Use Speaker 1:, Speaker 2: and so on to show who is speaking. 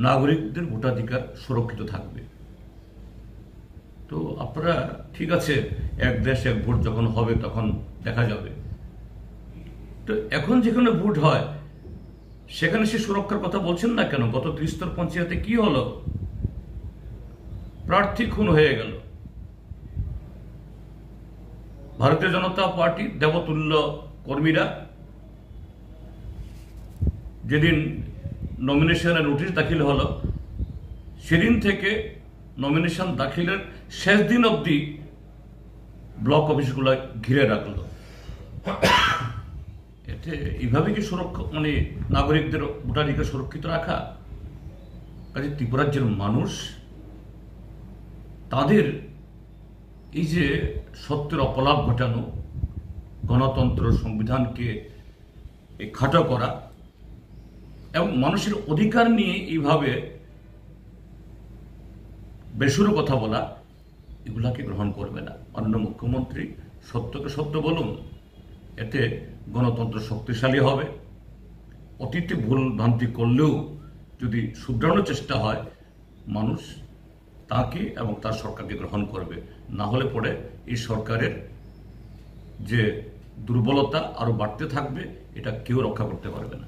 Speaker 1: নাগরিকদের ভোটাধিকার সুরক্ষিত থাকবে। তো আপনারা ঠিক আছে, এক দেশ এক ভোট যখন হবে তখন দেখা যাবে। তো এখন যেখানে ভোট হয় সেখানে সে সুরক্ষার কথা বলছেন না কেন? গত ত্রিস্তর পঞ্চায়েতে কি হলো? প্রার্থী খুন হয়ে গেল। ভারতীয় জনতা পার্টির দেবতুল্য কর্মীরা যেদিন নমিনেশনের নোটিশ দাখিল হলো সেদিন থেকে নমিনেশন দাখিলের শেষ দিন অবধি ব্লক অফিসগুলো ঘিরে রাখলো। এতে এইভাবে কি সুরক্ষা, মানে নাগরিকদের ভোটাধিকার সুরক্ষিত রাখা? কাজে ত্রিপুরা রাজ্যের মানুষ তাদের এই যে সত্যের অপলাপ ঘটানো, গণতন্ত্র সংবিধানকে খাটো করা এবং মানুষের অধিকার নিয়ে এইভাবে বেসুরো কথা বলা, এগুলাকে গ্রহণ করবে না। অন্য মুখ্যমন্ত্রী সত্যকে সত্য বলুন, এতে গণতন্ত্র শক্তিশালী হবে। অতীতে ভুল ভ্রান্তি করলেও যদি শুধরানোর চেষ্টা হয়, মানুষ তাকে এবং তার সরকারকে গ্রহণ করবে। না হলে পরে এই সরকারের যে দুর্বলতা আরো বাড়তে থাকবে, এটা কেউ রক্ষা করতে পারবে না।